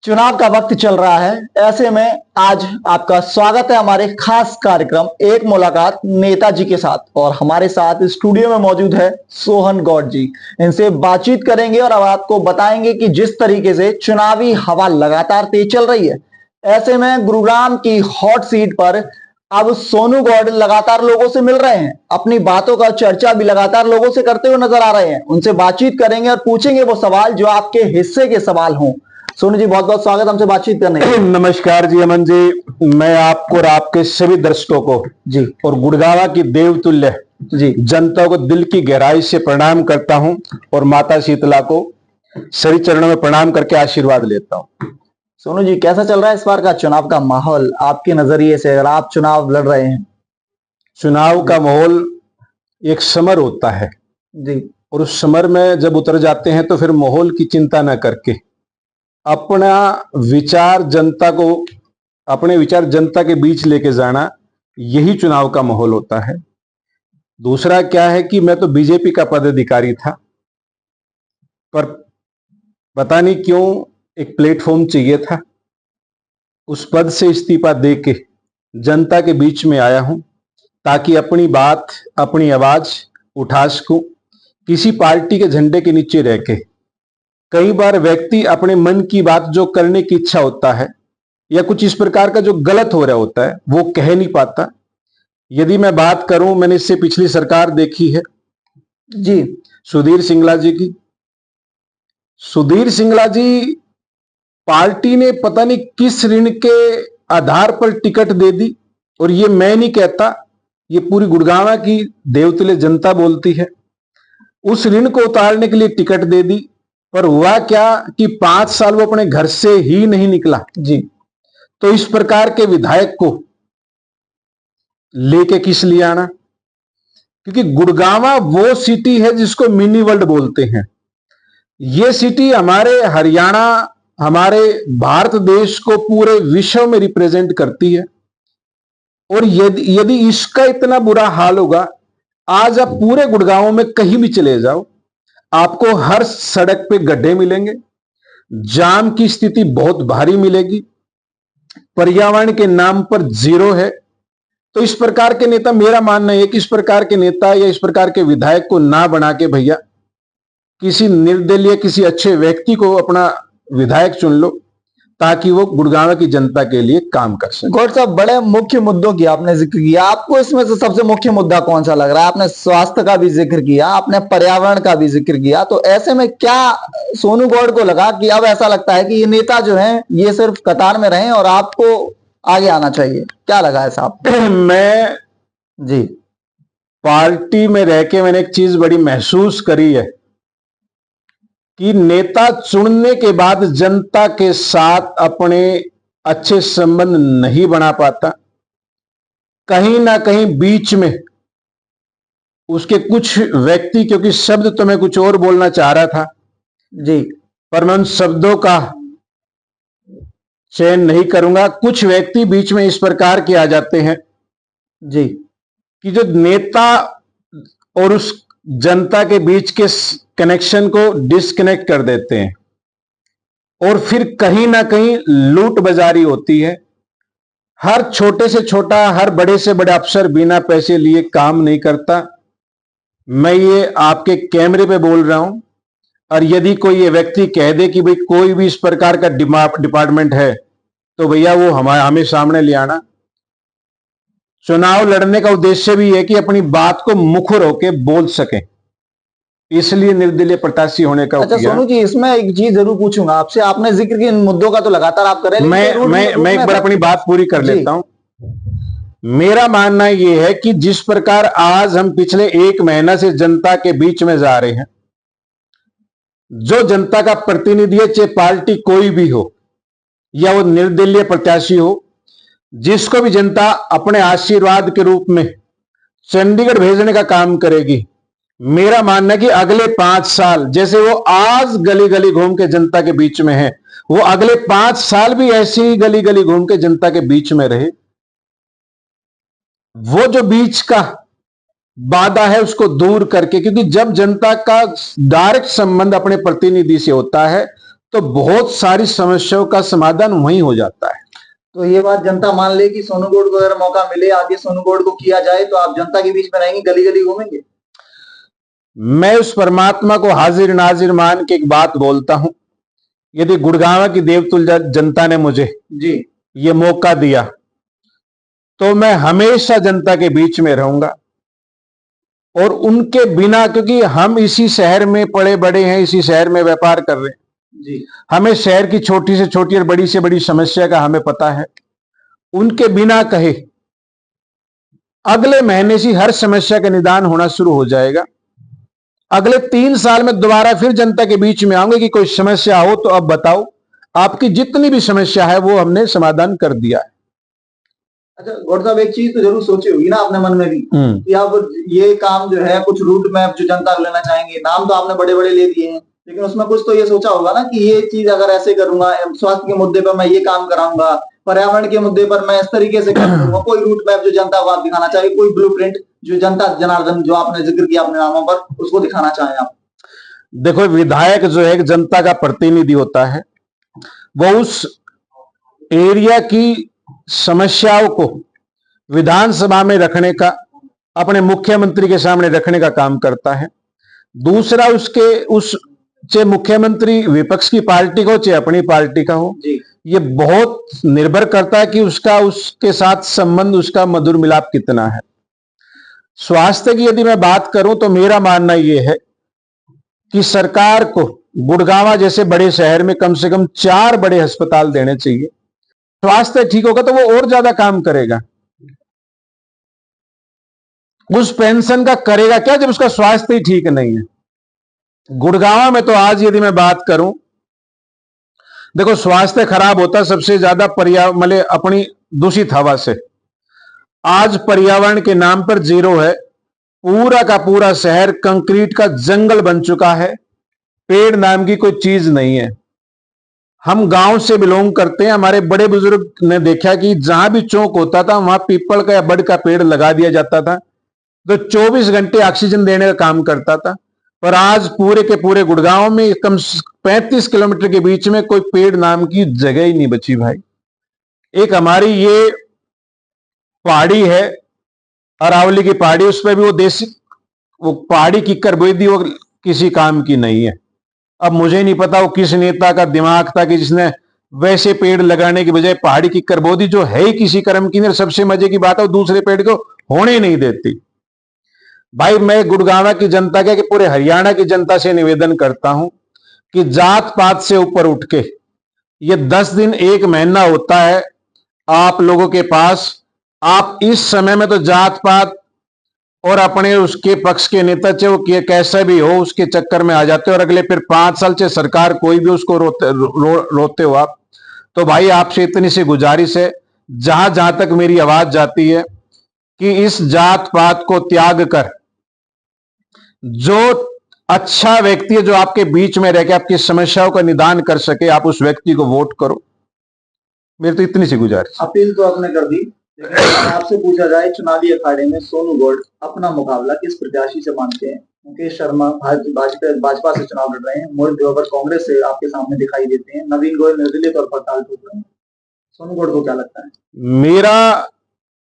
चुनाव का वक्त चल रहा है। ऐसे में आज आपका स्वागत है हमारे खास कार्यक्रम एक मुलाकात नेताजी के साथ। और हमारे साथ स्टूडियो में मौजूद है सोहन गौड़ जी। इनसे बातचीत करेंगे और अब आपको बताएंगे कि जिस तरीके से चुनावी हवा लगातार तेज चल रही है, ऐसे में गुरुग्राम की हॉट सीट पर अब सोनू गौड़ लगातार लोगों से मिल रहे हैं, अपनी बातों का चर्चा भी लगातार लोगों से करते हुए नजर आ रहे हैं। उनसे बातचीत करेंगे और पूछेंगे वो सवाल जो आपके हिस्से के सवाल हों। सोनू जी, बहुत बहुत स्वागत हमसे बातचीत करने के लिए। नमस्कार जी अमन जी, मैं आपको और आपके सभी दर्शकों को जी और गुड़गावा की देवतुल्य जी जनता को दिल की गहराई से प्रणाम करता हूं और माता शीतला को सभी चरणों में प्रणाम करके आशीर्वाद लेता हूं। सोनू जी, कैसा चल रहा है इस बार का चुनाव का माहौल आपके नजरिए से, अगर आप चुनाव लड़ रहे हैं? चुनाव का माहौल एक समर होता है जी और उस समर में जब उतर जाते हैं तो फिर माहौल की चिंता न करके अपना विचार जनता को अपने विचार जनता के बीच लेके जाना, यही चुनाव का माहौल होता है। दूसरा क्या है कि मैं तो बीजेपी का पदाधिकारी था, पर पता नहीं क्यों एक प्लेटफॉर्म चाहिए था। उस पद से इस्तीफा देके जनता के बीच में आया हूं ताकि अपनी बात, अपनी आवाज उठा सकूं किसी पार्टी के झंडे के नीचे रह के। कई बार व्यक्ति अपने मन की बात जो करने की इच्छा होता है या कुछ इस प्रकार का जो गलत हो रहा होता है वो कह नहीं पाता। यदि मैं बात करूं, मैंने इससे पिछली सरकार देखी है जी सुधीर सिंगला जी की। सुधीर सिंगला जी पार्टी ने पता नहीं किस ऋण के आधार पर टिकट दे दी, और ये मैं नहीं कहता, ये पूरी गुड़गावा की देवतुल्य जनता बोलती है। उस ऋण को उतारने के लिए टिकट दे दी, पर हुआ क्या कि 5 साल वो अपने घर से ही नहीं निकला। जी तो इस प्रकार के विधायक को लेके किस लिए आना? क्योंकि गुड़गावा वो सिटी है जिसको मिनी वर्ल्ड बोलते हैं। ये सिटी हमारे हरियाणा, हमारे भारत देश को पूरे विश्व में रिप्रेजेंट करती है। और यदि इसका इतना बुरा हाल होगा, आज आप पूरे गुड़गांव में कहीं भी चले जाओ, आपको हर सड़क पे गड्ढे मिलेंगे, जाम की स्थिति बहुत भारी मिलेगी, पर्यावरण के नाम पर जीरो है। तो इस प्रकार के नेता, मेरा मानना है कि इस प्रकार के नेता या इस प्रकार के विधायक को ना बना के भैया किसी निर्दलीय, किसी अच्छे व्यक्ति को अपना विधायक चुन लो ताकि वो गुड़गांव की जनता के लिए काम कर सके। गौड़ साहब, बड़े मुख्य मुद्दों की आपने जिक्र किया। आपको इसमें से सबसे मुख्य मुद्दा कौन सा लग रहा है? आपने स्वास्थ्य का भी जिक्र किया, आपने पर्यावरण का भी जिक्र किया। तो ऐसे में क्या सोनू गौड़ को लगा कि अब ऐसा लगता है कि ये नेता जो हैं ये सिर्फ कतार में रहें और आपको आगे आना चाहिए? क्या लगा है साहब? मैं जी पार्टी में रह के मैंने एक चीज बड़ी महसूस करी है कि नेता चुनने के बाद जनता के साथ अपने अच्छे संबंध नहीं बना पाता। कहीं ना कहीं बीच में उसके कुछ व्यक्ति, क्योंकि शब्द तो मैं कुछ और बोलना चाह रहा था जी पर मैं उन शब्दों का चयन नहीं करूंगा। कुछ व्यक्ति बीच में इस प्रकार के आ जाते हैं जी कि जो नेता और उस जनता के बीच के कनेक्शन को डिस्कनेक्ट कर देते हैं, और फिर कहीं ना कहीं लूट बाजारी होती है। हर छोटे से छोटा, हर बड़े से बड़ा अफसर बिना पैसे लिए काम नहीं करता। मैं ये आपके कैमरे पे बोल रहा हूं। और यदि कोई ये व्यक्ति कह दे कि भाई कोई भी इस प्रकार का डिपार्टमेंट है तो भैया वो हमें सामने ले आना। चुनाव लड़ने का उद्देश्य भी है कि अपनी बात को मुखर होकर बोल सके, इसलिए निर्दलीय प्रत्याशी होने का। अच्छा सोनू जी, इसमें एक चीज जरूर पूछूंगा आपसे। आपने जिक्र की इन मुद्दों का तो लगातार आप कर रहे हैं, मैं एक बार अपनी बात पूरी कर लेता हूं। मेरा मानना यह है कि जिस प्रकार आज हम पिछले 1 महीना से जनता के बीच में जा रहे हैं, जो जनता का प्रतिनिधि है, चाहे पार्टी कोई भी हो या वो निर्दलीय प्रत्याशी हो, जिसको भी जनता अपने आशीर्वाद के रूप में चंडीगढ़ भेजने का काम करेगी, मेरा मानना है कि अगले 5 साल जैसे वो आज गली गली घूम के जनता के बीच में है, वो अगले 5 साल भी ऐसी ही गली गली घूम के जनता के बीच में रहे। वो जो बीच का बाधा है उसको दूर करके, क्योंकि जब जनता का डायरेक्ट संबंध अपने प्रतिनिधि से होता है तो बहुत सारी समस्याओं का समाधान वहीं हो जाता है। तो ये बात जनता मान ले कि सोनू गौड को अगर मौका मिले आगे सोनू गौड को किया जाए तो आप जनता के बीच में रहेंगे, गली गली घूमेंगे? मैं उस परमात्मा को हाजिर नाजिर मान के एक बात बोलता हूं, यदि गुड़गांव की देवतुल जनता ने मुझे जी ये मौका दिया तो मैं हमेशा जनता के बीच में रहूंगा। और उनके बिना, क्योंकि हम इसी शहर में पड़े बड़े हैं, इसी शहर में व्यापार कर रहे हैं जी, हमें शहर की छोटी से छोटी और बड़ी से बड़ी समस्या का हमें पता है। उनके बिना कहे अगले महीने से हर समस्या का निदान होना शुरू हो जाएगा। अगले 3 साल में दोबारा फिर जनता के बीच में आऊंगे कि कोई समस्या हो तो अब बताओ, आपकी जितनी भी समस्या है वो हमने समाधान कर दिया है। अच्छा गौड़ साहब, एक चीज तो जरूर सोची होगी ना आपने मन में भी कि आप ये काम जो है कुछ रूट मैप जो जनता को लेना चाहेंगे, नाम तो आपने बड़े बड़े ले दिए हैं, लेकिन उसमें कुछ तो ये सोचा होगा ना कि ये चीज अगर ऐसे करूंगा, स्वास्थ्य के मुद्दे पर मैं ये काम कराऊंगा, पर्यावरण के मुद्दे पर मैं इस तरीके से करूंगा, कोई रूट मैप जो जनता को आप दिखाना चाहिए, कोई ब्लूप्रिंट जो जनता जनार्दन जो आपने जिक्र किया अपने नामों पर, उसको दिखाना चाहें आप? देखो, विधायक जो है जनता का प्रतिनिधि होता है, वो उस एरिया की समस्याओं को विधानसभा में रखने का, अपने मुख्यमंत्री के सामने रखने का काम करता है। दूसरा, चाहे मुख्यमंत्री विपक्ष की पार्टी का हो चाहे अपनी पार्टी का हो, ये बहुत निर्भर करता है कि उसके साथ संबंध, उसका मधुर मिलाप कितना है। स्वास्थ्य की यदि मैं बात करूं तो मेरा मानना यह है कि सरकार को गुड़गांव जैसे बड़े शहर में कम से कम 4 बड़े अस्पताल देने चाहिए। स्वास्थ्य ठीक होगा तो वो और ज्यादा काम करेगा। उस पेंशन का करेगा क्या जब उसका स्वास्थ्य ही ठीक नहीं है। गुड़गांव में तो आज यदि मैं बात करूं, देखो, स्वास्थ्य खराब होता सबसे ज्यादा मतलब अपनी दूषित हवा से। आज पर्यावरण के नाम पर जीरो है, पूरा का पूरा शहर कंक्रीट का जंगल बन चुका है, पेड़ नाम की कोई चीज नहीं है। हम गांव से बिलोंग करते हैं, हमारे बड़े बुजुर्ग ने देखा कि जहां भी चौक होता था वहां पीपल का या बड़ का पेड़ लगा दिया जाता था, तो 24 घंटे ऑक्सीजन देने का काम करता था। पर आज पूरे के पूरे गुड़गांव में कम 35 किलोमीटर के बीच में कोई पेड़ नाम की जगह ही नहीं बची भाई। एक हमारी ये पहाड़ी है, अरावली की पहाड़ी, उस पर भी वो पहाड़ी किक्कर बोई दी, वो किसी काम की नहीं है। अब मुझे नहीं पता वो किस नेता का दिमाग था कि जिसने वैसे पेड़ लगाने की बजाय पहाड़ी किक्कर बो दी, जो है ही किसी कर्म की नहीं। सबसे मजे की बात है वो दूसरे पेड़ को होने नहीं देती। भाई, मैं गुड़गांव की जनता के, पूरे हरियाणा की जनता से निवेदन करता हूं कि जात पात से ऊपर उठ के, ये 10 दिन 1 महीना होता है आप लोगों के पास, आप इस समय में तो जात पात और अपने उसके पक्ष के नेता चाहे वो कैसा भी हो उसके चक्कर में आ जाते हो, और अगले फिर 5 साल से सरकार कोई भी उसको रोते हो आप। तो भाई, आपसे इतनी सी गुजारिश है, जहां जहां तक मेरी आवाज जाती है, कि इस जात पात को त्याग कर जो अच्छा व्यक्ति है, जो आपके बीच में रह के आपकी समस्याओं का निदान कर सके, आप उस व्यक्ति को वोट करो। मेरी तो इतनी सी गुजारिश। अपील तो आपने कर दी, लेकिन आपसे पूछा जाए चुनावी अखाड़े में सोनू गौड अपना मुकाबला किस प्रत्याशी से मानते हैं? मुकेश शर्मा भाजपा से चुनाव लड़ रहे हैं, मोहित ग्रोवर कांग्रेस से आपके सामने दिखाई देते हैं, नवीन गोयल निर्दलीय तौर पर ताल ठोक रहे हैं। सोनू गौड को क्या लगता है? मेरा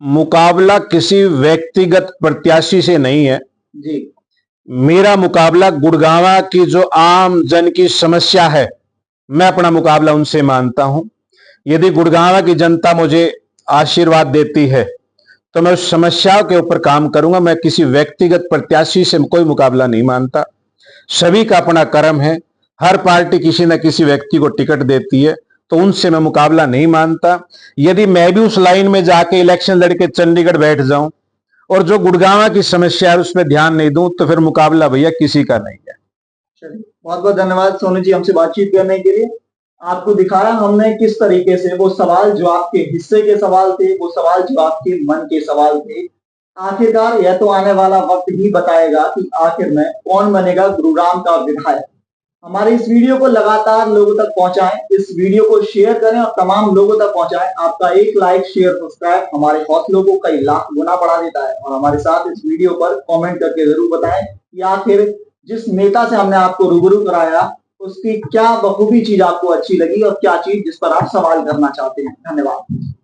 मुकाबला किसी व्यक्तिगत प्रत्याशी से नहीं है जी, मेरा मुकाबला गुड़गांव की जो आम जन की समस्या है, मैं अपना मुकाबला उनसे मानता हूं। यदि गुड़गांव की जनता मुझे आशीर्वाद देती है तो मैं उस समस्याओं के ऊपर काम करूंगा। मैं किसी व्यक्तिगत प्रत्याशी से कोई मुकाबला नहीं मानता। सभी का अपना कर्म है, हर पार्टी किसी न किसी व्यक्ति को टिकट देती है, तो उनसे मैं मुकाबला नहीं मानता। यदि मैं भी उस लाइन में जाके इलेक्शन लड़के चंडीगढ़ बैठ जाऊं और जो गुड़गांव की समस्या है उस पर ध्यान नहीं दूं, तो फिर मुकाबला भैया किसी का नहीं है। चलिए, बहुत बहुत धन्यवाद सोनू जी हमसे बातचीत करने के लिए। आपको दिखाया हमने किस तरीके से वो सवाल जो आपके हिस्से के सवाल थे, वो सवाल जो आपके मन के सवाल थे, आखिरकार यह तो आने वाला वक्त ही बताएगा कि आखिर में कौन बनेगा गुरुग्राम का विधायक। हमारे इस वीडियो को लगातार लोगों तक पहुंचाएं, इस वीडियो को शेयर करें और तमाम लोगों तक पहुंचाएं। आपका एक लाइक, शेयर, सब्सक्राइब हमारे हौसलों को कई लाख गुना बढ़ा देता है। और हमारे साथ इस वीडियो पर कमेंट करके जरूर बताएं कि आखिर जिस नेता से हमने आपको रूबरू कराया उसकी क्या बखूबी चीज आपको अच्छी लगी और क्या चीज जिस पर आप सवाल करना चाहते हैं? धन्यवाद।